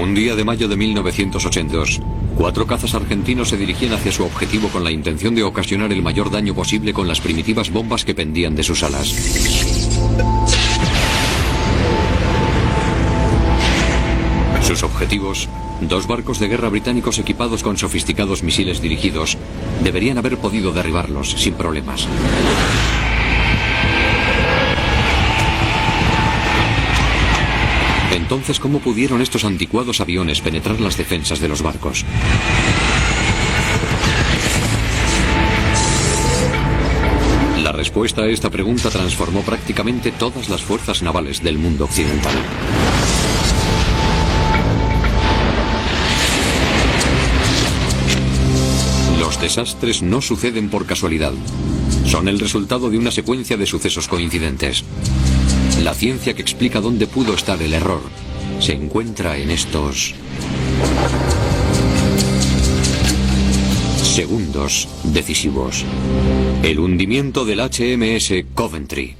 Un día de mayo de 1982, 4 cazas argentinos se dirigían hacia su objetivo con la intención de ocasionar el mayor daño posible con las primitivas bombas que pendían de sus alas. Sus objetivos, 2 barcos de guerra británicos equipados con sofisticados misiles dirigidos, deberían haber podido derribarlos sin problemas. Entonces, ¿cómo pudieron estos anticuados aviones penetrar las defensas de los barcos? La respuesta a esta pregunta transformó prácticamente todas las fuerzas navales del mundo occidental. Los desastres no suceden por casualidad. Son el resultado de una secuencia de sucesos coincidentes. La ciencia que explica dónde pudo estar el error se encuentra en estos segundos decisivos. El hundimiento del HMS Coventry.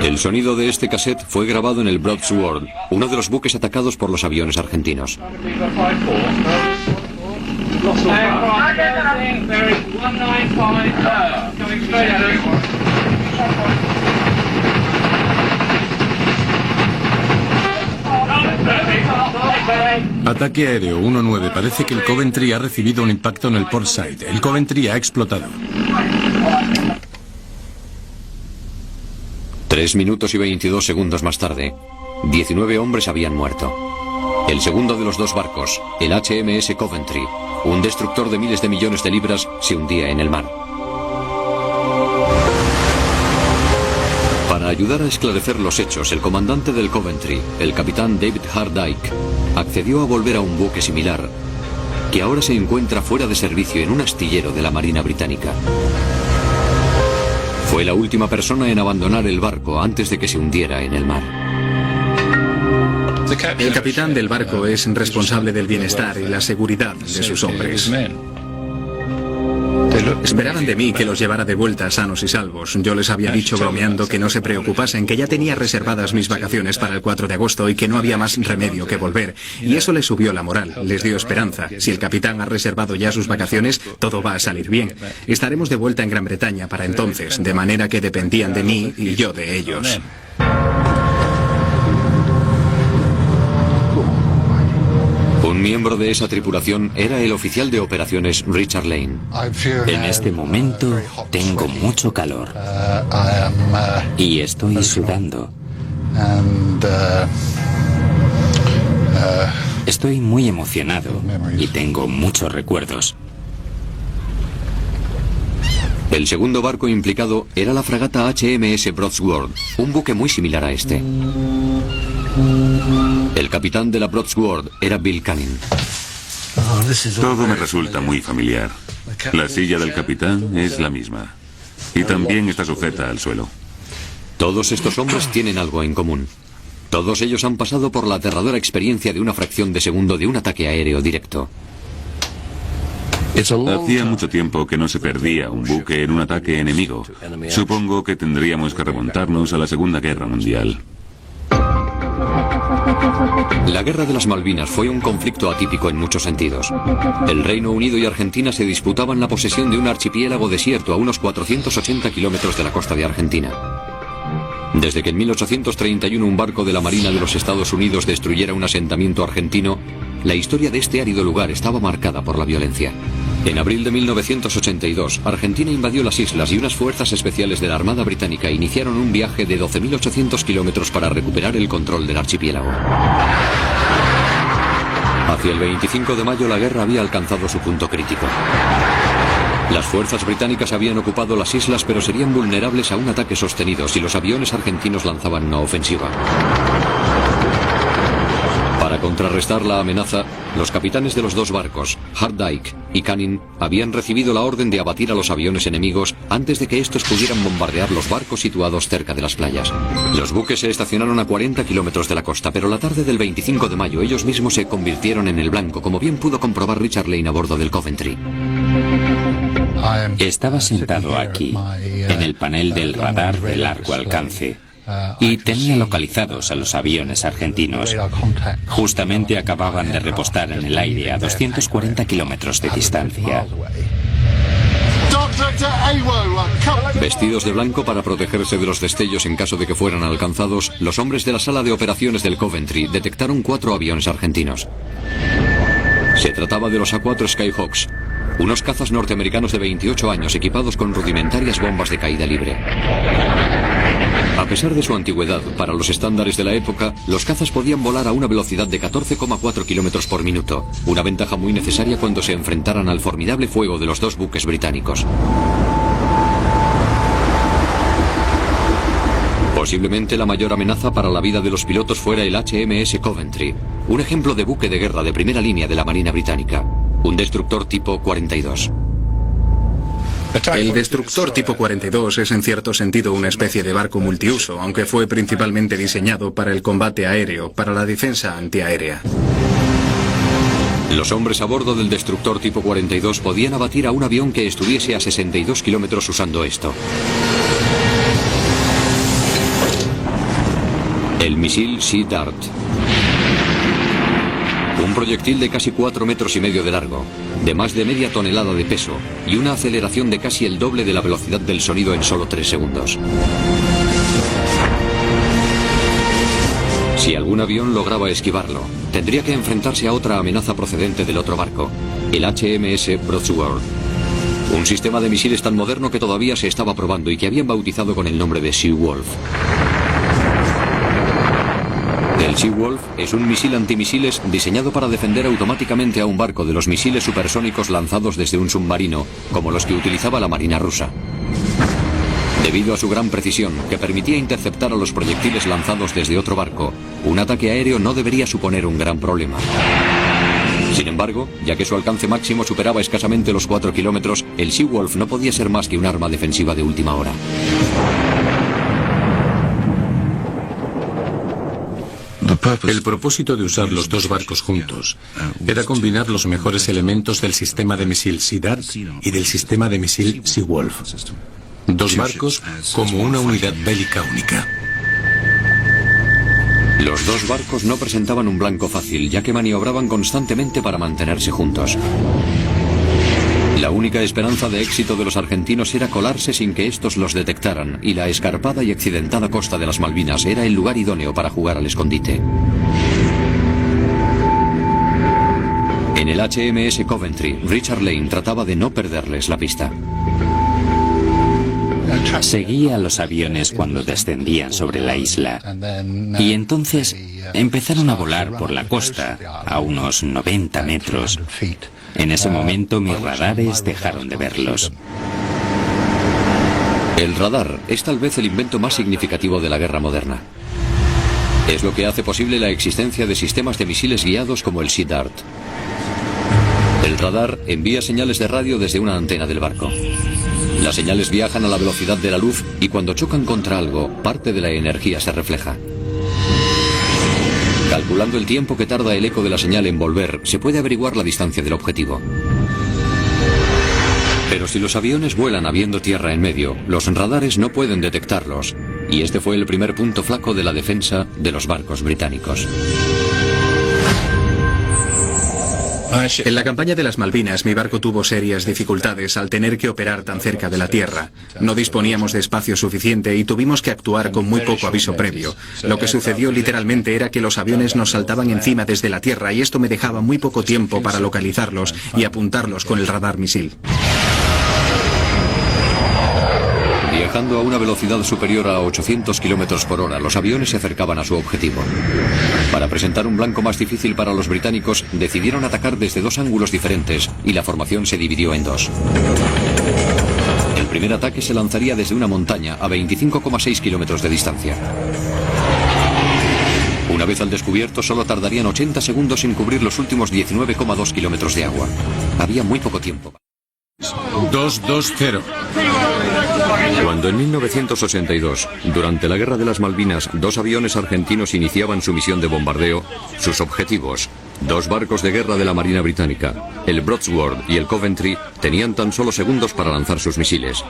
El sonido de este cassette fue grabado en el Broadsword, uno de los buques atacados por los aviones argentinos. Ataque aéreo 1-9. Parece que el Coventry ha recibido un impacto en el port side. El Coventry ha explotado. 3 minutos y 22 segundos más tarde, 19 hombres habían muerto. El segundo de los 2 barcos, el HMS Coventry, un destructor de miles de millones de libras, se hundía en el mar. Para ayudar a esclarecer los hechos, el comandante del Coventry, el capitán David Hardike, accedió a volver a un buque similar, que ahora se encuentra fuera de servicio en un astillero de la Marina Británica. Fue la última persona en abandonar el barco antes de que se hundiera en el mar. El capitán del barco es responsable del bienestar y la seguridad de sus hombres. Esperaban de mí que los llevara de vuelta sanos y salvos. Yo les había dicho bromeando que no se preocupasen, que ya tenía reservadas mis vacaciones para el 4 de agosto y que no había más remedio que volver. Y eso les subió la moral, les dio esperanza. Si el capitán ha reservado ya sus vacaciones, todo va a salir bien. Estaremos de vuelta en Gran Bretaña para entonces, de manera que dependían de mí y yo de ellos. Un miembro de esa tripulación era el oficial de operaciones Richard Lane. En este momento tengo mucho calor y estoy sudando. Estoy muy emocionado y tengo muchos recuerdos. El segundo barco implicado era la fragata HMS Broadsword, un buque muy similar a este. El capitán de la Broadsword era Bill Canning. Todo me resulta muy familiar. La silla del capitán es la misma. Y también está sujeta al suelo. Todos estos hombres tienen algo en común. Todos ellos han pasado por la aterradora experiencia de una fracción de segundo de un ataque aéreo directo. Hacía mucho tiempo que no se perdía un buque en un ataque enemigo. Supongo que tendríamos que remontarnos a la Segunda Guerra Mundial. La Guerra de las Malvinas fue un conflicto atípico en muchos sentidos. El Reino Unido y Argentina se disputaban la posesión de un archipiélago desierto a unos 480 kilómetros de la costa de Argentina. Desde que en 1831 un barco de la Marina de los Estados Unidos destruyera un asentamiento argentino, la historia de este árido lugar estaba marcada por la violencia. En abril de 1982, Argentina invadió las islas y unas fuerzas especiales de la Armada Británica iniciaron un viaje de 12.800 kilómetros para recuperar el control del archipiélago. Hacia el 25 de mayo la guerra había alcanzado su punto crítico. Las fuerzas británicas habían ocupado las islas, pero serían vulnerables a un ataque sostenido si los aviones argentinos lanzaban una ofensiva. Para contrarrestar la amenaza, los capitanes de los dos barcos, Hardike y Canning, habían recibido la orden de abatir a los aviones enemigos antes de que estos pudieran bombardear los barcos situados cerca de las playas. Los buques se estacionaron a 40 kilómetros de la costa, pero la tarde del 25 de mayo ellos mismos se convirtieron en el blanco, como bien pudo comprobar Richard Lane a bordo del Coventry. Estaba sentado aquí, en el panel del radar de largo alcance, y tenía localizados a los aviones argentinos. Justamente acababan de repostar en el aire a 240 kilómetros de distancia. Vestidos de blanco para protegerse de los destellos en caso de que fueran alcanzados, los hombres de la sala de operaciones del Coventry detectaron 4 aviones argentinos. Se trataba de los A4 Skyhawks, unos cazas norteamericanos de 28 años equipados con rudimentarias bombas de caída libre. A pesar de su antigüedad, para los estándares de la época, los cazas podían volar a una velocidad de 14,4 kilómetros por minuto, una ventaja muy necesaria cuando se enfrentaran al formidable fuego de los dos buques británicos. Posiblemente la mayor amenaza para la vida de los pilotos fuera el HMS Coventry, un ejemplo de buque de guerra de primera línea de la Marina Británica, un destructor tipo 42. El destructor tipo 42 es en cierto sentido una especie de barco multiuso, aunque fue principalmente diseñado para el combate aéreo, para la defensa antiaérea. Los hombres a bordo del destructor tipo 42 podían abatir a un avión que estuviese a 62 kilómetros usando esto. El misil Sea Dart. Un proyectil de casi 4,5 metros de largo, de más de media tonelada de peso y una aceleración de casi el doble de la velocidad del sonido en solo 3 segundos. Si algún avión lograba esquivarlo, tendría que enfrentarse a otra amenaza procedente del otro barco, el HMS Broadsword. Un sistema de misiles tan moderno que todavía se estaba probando y que habían bautizado con el nombre de Seawolf. El Seawolf es un misil antimisiles diseñado para defender automáticamente a un barco de los misiles supersónicos lanzados desde un submarino, como los que utilizaba la Marina rusa. Debido a su gran precisión, que permitía interceptar a los proyectiles lanzados desde otro barco, un ataque aéreo no debería suponer un gran problema. Sin embargo, ya que su alcance máximo superaba escasamente los 4 kilómetros, el Seawolf no podía ser más que un arma defensiva de última hora. El propósito de usar los dos barcos juntos era combinar los mejores elementos del sistema de misil Sea Dart y del sistema de misil Seawolf. Dos barcos como una unidad bélica única. Los dos barcos no presentaban un blanco fácil, ya que maniobraban constantemente para mantenerse juntos. La única esperanza de éxito de los argentinos era colarse sin que estos los detectaran, y la escarpada y accidentada costa de las Malvinas era el lugar idóneo para jugar al escondite. En el HMS Coventry, Richard Lane trataba de no perderles la pista. Seguía a los aviones cuando descendían sobre la isla, y entonces empezaron a volar por la costa a unos 90 metros. En ese momento mis radares dejaron de verlos. El radar es tal vez el invento más significativo de la guerra moderna. Es lo que hace posible la existencia de sistemas de misiles guiados como el Sea Dart. El radar envía señales de radio desde una antena del barco. Las señales viajan a la velocidad de la luz y cuando chocan contra algo, parte de la energía se refleja. Calculando el tiempo que tarda el eco de la señal en volver, se puede averiguar la distancia del objetivo. Pero si los aviones vuelan habiendo tierra en medio, los radares no pueden detectarlos, y este fue el primer punto flaco de la defensa de los barcos británicos. En la campaña de las Malvinas, mi barco tuvo serias dificultades al tener que operar tan cerca de la tierra. No disponíamos de espacio suficiente y tuvimos que actuar con muy poco aviso previo. Lo que sucedió literalmente era que los aviones nos saltaban encima desde la tierra y esto me dejaba muy poco tiempo para localizarlos y apuntarlos con el radar misil. Viajando a una velocidad superior a 800 km por hora, los aviones se acercaban a su objetivo. Para presentar un blanco más difícil para los británicos, decidieron atacar desde dos ángulos diferentes y la formación se dividió en dos. El primer ataque se lanzaría desde una montaña a 25,6 kilómetros de distancia. Una vez al descubierto, solo tardarían 80 segundos en cubrir los últimos 19,2 kilómetros de agua. Había muy poco tiempo. 2-2-0. Cuando en 1982, durante la Guerra de las Malvinas, 2 aviones argentinos iniciaban su misión de bombardeo, sus objetivos, 2 barcos de guerra de la Marina Británica, el Broadsword y el Coventry, tenían tan solo segundos para lanzar sus misiles.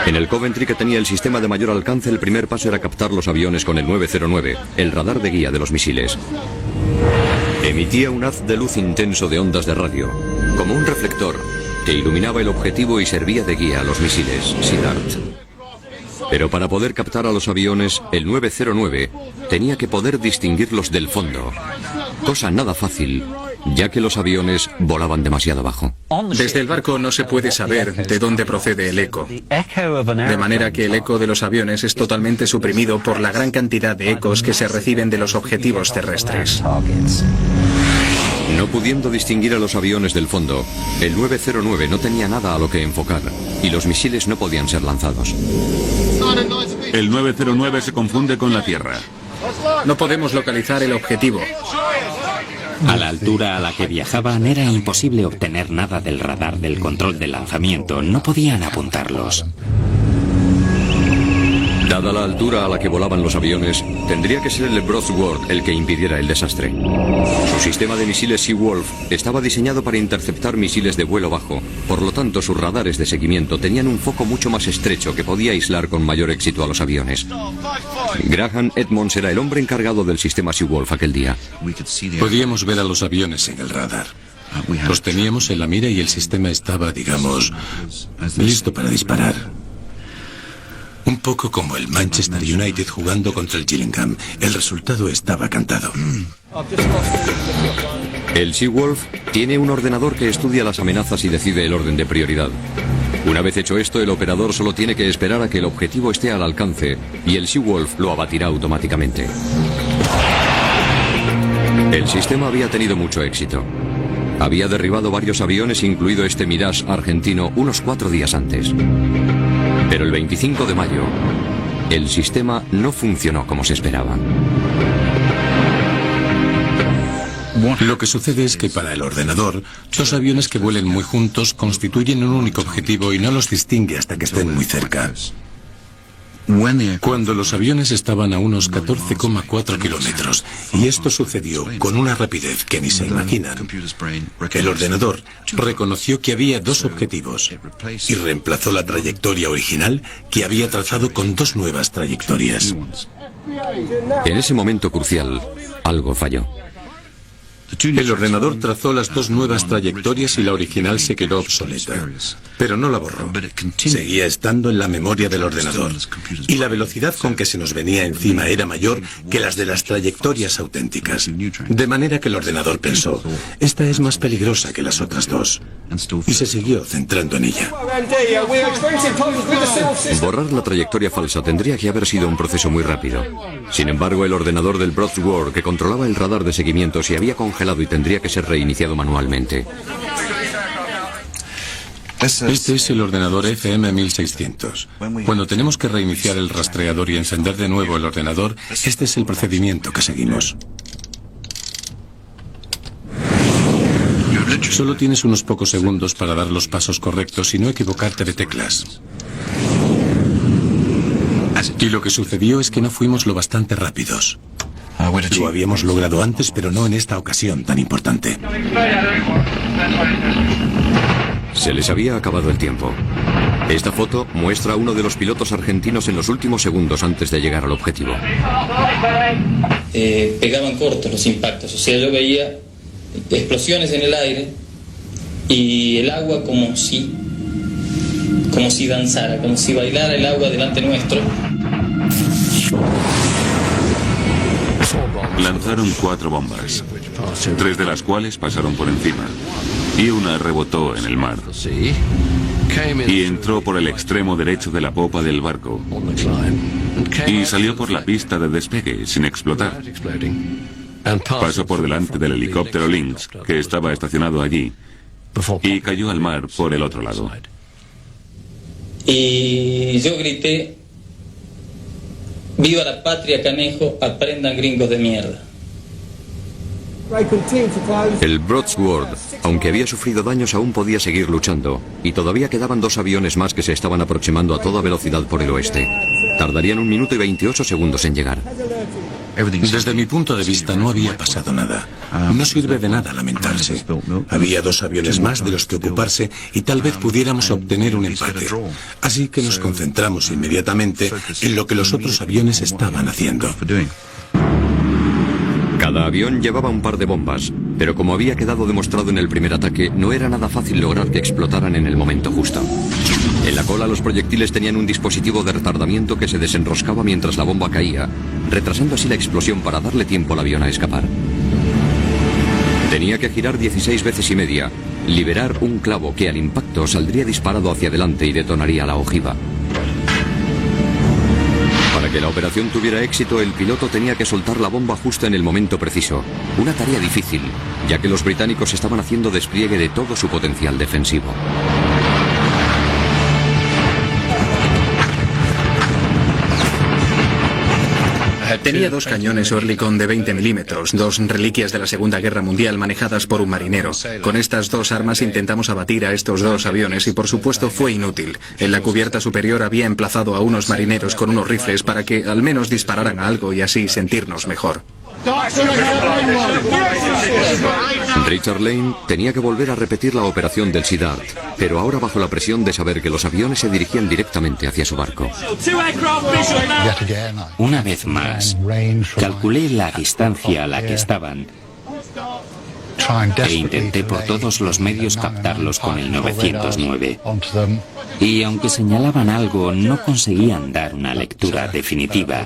En el Coventry, que tenía el sistema de mayor alcance, el primer paso era captar los aviones con el 909, el radar de guía de los misiles. Emitía un haz de luz intenso de ondas de radio, como un reflector, que iluminaba el objetivo y servía de guía a los misiles Siddharth. Pero para poder captar a los aviones, el 909 tenía que poder distinguirlos del fondo, cosa nada fácil, ya que los aviones volaban demasiado bajo. Desde el barco no se puede saber de dónde procede el eco, de manera que el eco de los aviones es totalmente suprimido por la gran cantidad de ecos que se reciben de los objetivos terrestres. No pudiendo distinguir a los aviones del fondo, el 909 no tenía nada a lo que enfocar y los misiles no podían ser lanzados. El 909 se confunde con la Tierra. No podemos localizar el objetivo. A la altura a la que viajaban era imposible obtener nada del radar del control de lanzamiento. No podían apuntarlos. Dada la altura a la que volaban los aviones, tendría que ser el Broadsword el que impidiera el desastre. Su sistema de misiles Seawolf estaba diseñado para interceptar misiles de vuelo bajo, por lo tanto sus radares de seguimiento tenían un foco mucho más estrecho que podía aislar con mayor éxito a los aviones. Graham Edmonds era el hombre encargado del sistema Seawolf aquel día. Podíamos ver a los aviones en el radar. Los teníamos en la mira y el sistema estaba, digamos, listo para disparar. Un poco como el Manchester United jugando contra el Gillingham. El resultado estaba cantado. El Seawolf tiene un ordenador que estudia las amenazas y decide el orden de prioridad. Una vez hecho esto, el operador solo tiene que esperar a que el objetivo esté al alcance y el Seawolf lo abatirá automáticamente. El sistema había tenido mucho éxito. Había derribado varios aviones, incluido este Mirage argentino, unos 4 días antes. Pero el 25 de mayo, el sistema no funcionó como se esperaba. Lo que sucede es que para el ordenador, 2 aviones que vuelen muy juntos constituyen un único objetivo y no los distingue hasta que estén muy cerca. Cuando los aviones estaban a unos 14,4 kilómetros, y esto sucedió con una rapidez que ni se imaginan, el ordenador reconoció que había 2 objetivos y reemplazó la trayectoria original que había trazado con 2 nuevas trayectorias. En ese momento crucial, algo falló. El ordenador trazó las 2 nuevas trayectorias y la original se quedó obsoleta, pero no la borró. Seguía estando en la memoria del ordenador, y la velocidad con que se nos venía encima era mayor que las de las trayectorias auténticas, de manera que el ordenador pensó, esta es más peligrosa que las otras 2, y se siguió centrando en ella. Borrar la trayectoria falsa tendría que haber sido un proceso muy rápido. Sin embargo, el ordenador del Broadsword, que controlaba el radar de seguimiento, se había congelado y tendría que ser reiniciado manualmente. Este es el ordenador FM1600. Cuando tenemos que reiniciar el rastreador y encender de nuevo el ordenador, este es el procedimiento que seguimos. Solo tienes unos pocos segundos para dar los pasos correctos y no equivocarte de teclas. Y lo que sucedió es que no fuimos lo bastante rápidos. Lo habíamos logrado antes, pero no en esta ocasión tan importante. Se les había acabado el tiempo. Esta foto muestra a uno de los pilotos argentinos en los últimos segundos antes de llegar al objetivo. Pegaban cortos los impactos, o sea, yo veía explosiones en el aire y el agua como si danzara, como si bailara el agua delante nuestro. Lanzaron 4 bombas, 3 de las cuales pasaron por encima, y una rebotó en el mar, y entró por el extremo derecho de la popa del barco, y salió por la pista de despegue sin explotar. Pasó por delante del helicóptero Lynx, que estaba estacionado allí, y cayó al mar por el otro lado. Y yo grité, Viva la patria, canejo, aprendan gringos de mierda. El Broadsword, aunque había sufrido daños, aún podía seguir luchando, y todavía quedaban 2 aviones más que se estaban aproximando a toda velocidad por el oeste. Tardarían 1 minuto y 28 segundos en llegar. Desde mi punto de vista no había pasado nada. No sirve de nada lamentarse. Había 2 aviones más de los que ocuparse y tal vez pudiéramos obtener un empate. Así que nos concentramos inmediatamente en lo que los otros aviones estaban haciendo. Cada avión llevaba un par de bombas, pero como había quedado demostrado en el primer ataque, no era nada fácil lograr que explotaran en el momento justo. En la cola los proyectiles tenían un dispositivo de retardamiento que se desenroscaba mientras la bomba caía, retrasando así la explosión para darle tiempo al avión a escapar. Tenía que girar 16 veces y media, liberar un clavo que al impacto saldría disparado hacia adelante y detonaría la ojiva. Para que la operación tuviera éxito, el piloto tenía que soltar la bomba justo en el momento preciso. Una tarea difícil, ya que los británicos estaban haciendo despliegue de todo su potencial defensivo. Tenía 2 cañones Oerlikon de 20 milímetros, 2 reliquias de la Segunda Guerra Mundial manejadas por un marinero. Con estas 2 armas intentamos abatir a estos 2 aviones y por supuesto fue inútil. En la cubierta superior había emplazado a unos marineros con unos rifles para que al menos dispararan a algo y así sentirnos mejor. Richard Lane tenía que volver a repetir la operación del Sea Dart, pero ahora bajo la presión de saber que los aviones se dirigían directamente hacia su barco. Una vez más, calculé la distancia a la que estaban e intenté por todos los medios captarlos con el 909. Y aunque señalaban algo, no conseguían dar una lectura definitiva.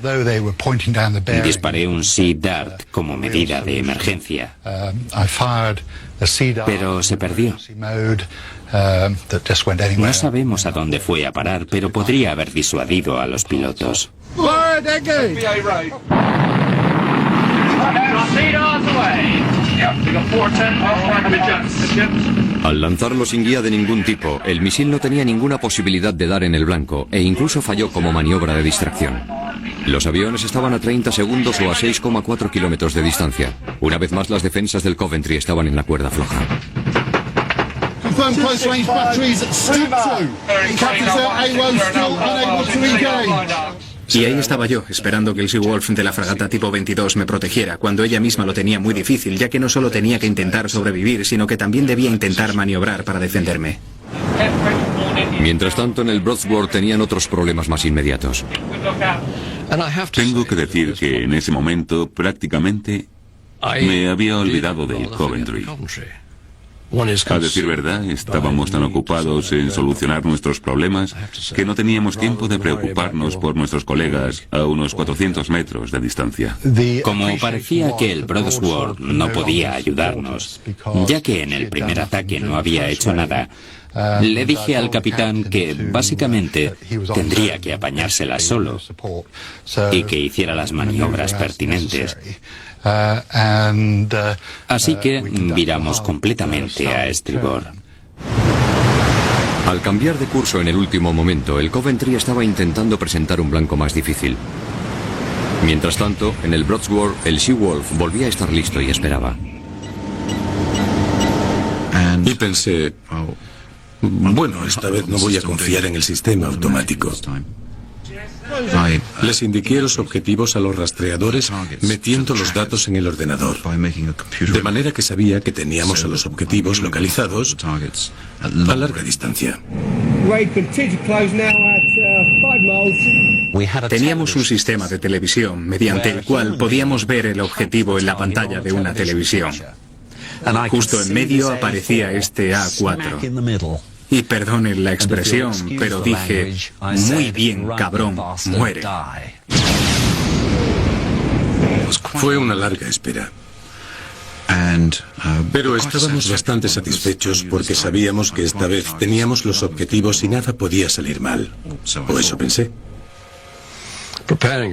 Disparé un Sea Dart como medida de emergencia, pero se perdió. No sabemos a dónde fue a parar, pero podría haber disuadido a los pilotos. Al lanzarlo sin guía de ningún tipo, el misil no tenía ninguna posibilidad de dar en el blanco e incluso falló como maniobra de distracción. Los aviones estaban a 30 segundos o a 6,4 kilómetros de distancia. Una vez más las defensas del Coventry estaban en la cuerda floja. Y ahí estaba yo, esperando que el Seawolf de la fragata tipo 22 me protegiera, cuando ella misma lo tenía muy difícil, ya que no solo tenía que intentar sobrevivir, sino que también debía intentar maniobrar para defenderme. Mientras tanto, en el Broadsword tenían otros problemas más inmediatos. Tengo que decir que en ese momento prácticamente me había olvidado del Coventry. A decir verdad, estábamos tan ocupados en solucionar nuestros problemas que no teníamos tiempo de preocuparnos por nuestros colegas a unos 400 metros de distancia. Como parecía que el Broadsword no podía ayudarnos, ya que en el primer ataque no había hecho nada, le dije al capitán que básicamente tendría que apañársela solo y que hiciera las maniobras pertinentes. Así que viramos completamente a estribor. Al cambiar de curso en el último momento, el Coventry estaba intentando presentar un blanco más difícil. Mientras tanto, en el Broadsword, el Seawolf volvía a estar listo y esperaba. Y pensé, bueno, esta vez no voy a confiar en el sistema automático. Les indiqué los objetivos a los rastreadores metiendo los datos en el ordenador, de manera que sabía que teníamos a los objetivos localizados a larga distancia. Teníamos un sistema de televisión mediante el cual podíamos ver el objetivo en la pantalla de una televisión. Justo en medio aparecía este A4. Y perdonen la expresión, pero dije, muy bien, cabrón, muere. Fue una larga espera. Pero estábamos bastante satisfechos porque sabíamos que esta vez teníamos los objetivos y nada podía salir mal. O eso pensé.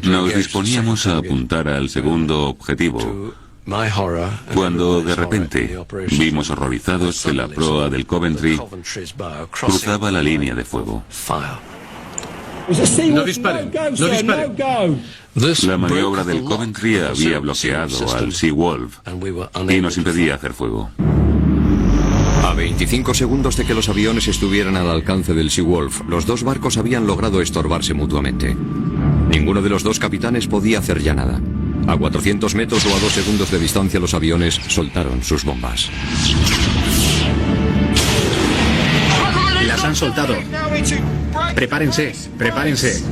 Nos disponíamos a apuntar al segundo objetivo, cuando de repente vimos horrorizados que la proa del Coventry cruzaba la línea de fuego. No disparen, no disparen. La maniobra del Coventry había bloqueado al Seawolf y nos impedía hacer fuego. A 25 segundos de que los aviones estuvieran al alcance del Seawolf, los dos barcos habían logrado estorbarse mutuamente. Ninguno de los dos capitanes podía hacer ya nada. A 400 metros o a 2 segundos de distancia los aviones soltaron sus bombas. Las han soltado. Prepárense, prepárense.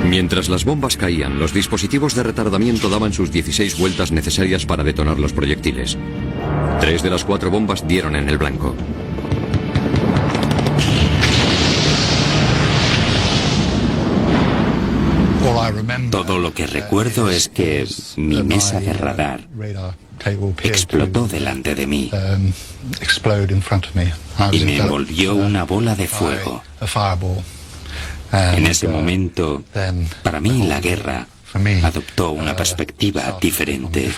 Mientras las bombas caían, los dispositivos de retardamiento daban sus 16 vueltas necesarias para detonar los proyectiles. 3 de las 4 bombas dieron en el blanco. Todo lo que recuerdo es que mi mesa de radar explotó delante de mí y me envolvió una bola de fuego. En ese momento, para mí la guerra adoptó una perspectiva diferente.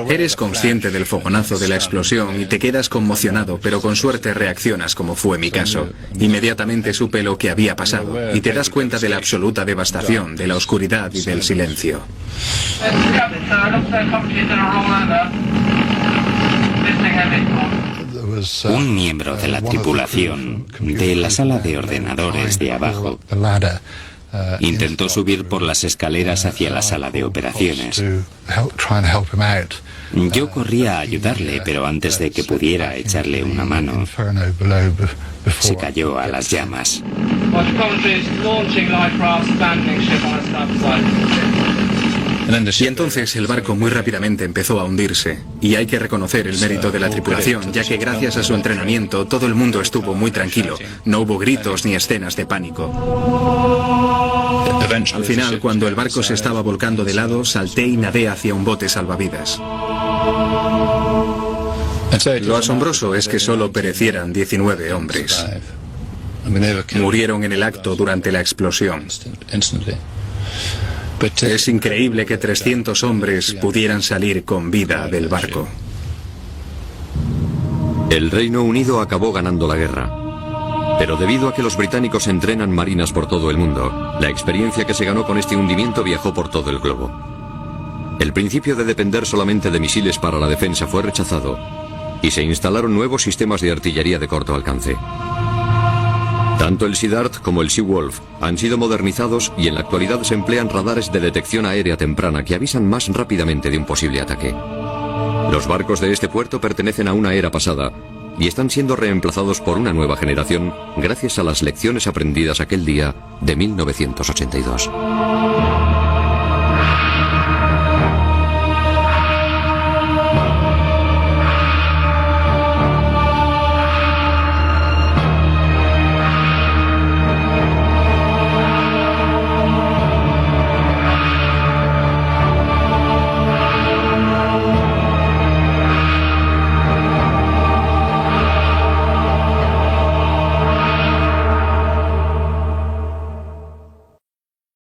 Eres consciente del fogonazo de la explosión y te quedas conmocionado, pero con suerte reaccionas como fue mi caso. Inmediatamente supe lo que había pasado y te das cuenta de la absoluta devastación, de la oscuridad y del silencio. Un miembro de la tripulación de la sala de ordenadores de abajo intentó subir por las escaleras hacia la sala de operaciones. Yo corría a ayudarle, pero antes de que pudiera echarle una mano, se cayó a las llamas. Y entonces el barco muy rápidamente empezó a hundirse. Y hay que reconocer el mérito de la tripulación, ya que gracias a su entrenamiento todo el mundo estuvo muy tranquilo. No hubo gritos ni escenas de pánico. Al final, cuando el barco se estaba volcando de lado, salté y nadé hacia un bote salvavidas. Lo asombroso es que solo perecieran 19 hombres. Murieron en el acto durante la explosión. Es increíble que 300 hombres pudieran salir con vida del barco. El Reino Unido acabó ganando la guerra. Pero debido a que los británicos entrenan marinas por todo el mundo, la experiencia que se ganó con este hundimiento viajó por todo el globo. El principio de depender solamente de misiles para la defensa fue rechazado y se instalaron nuevos sistemas de artillería de corto alcance. Tanto el Sea Dart como el Seawolf han sido modernizados y en la actualidad se emplean radares de detección aérea temprana que avisan más rápidamente de un posible ataque. Los barcos de este puerto pertenecen a una era pasada y están siendo reemplazados por una nueva generación gracias a las lecciones aprendidas aquel día de 1982.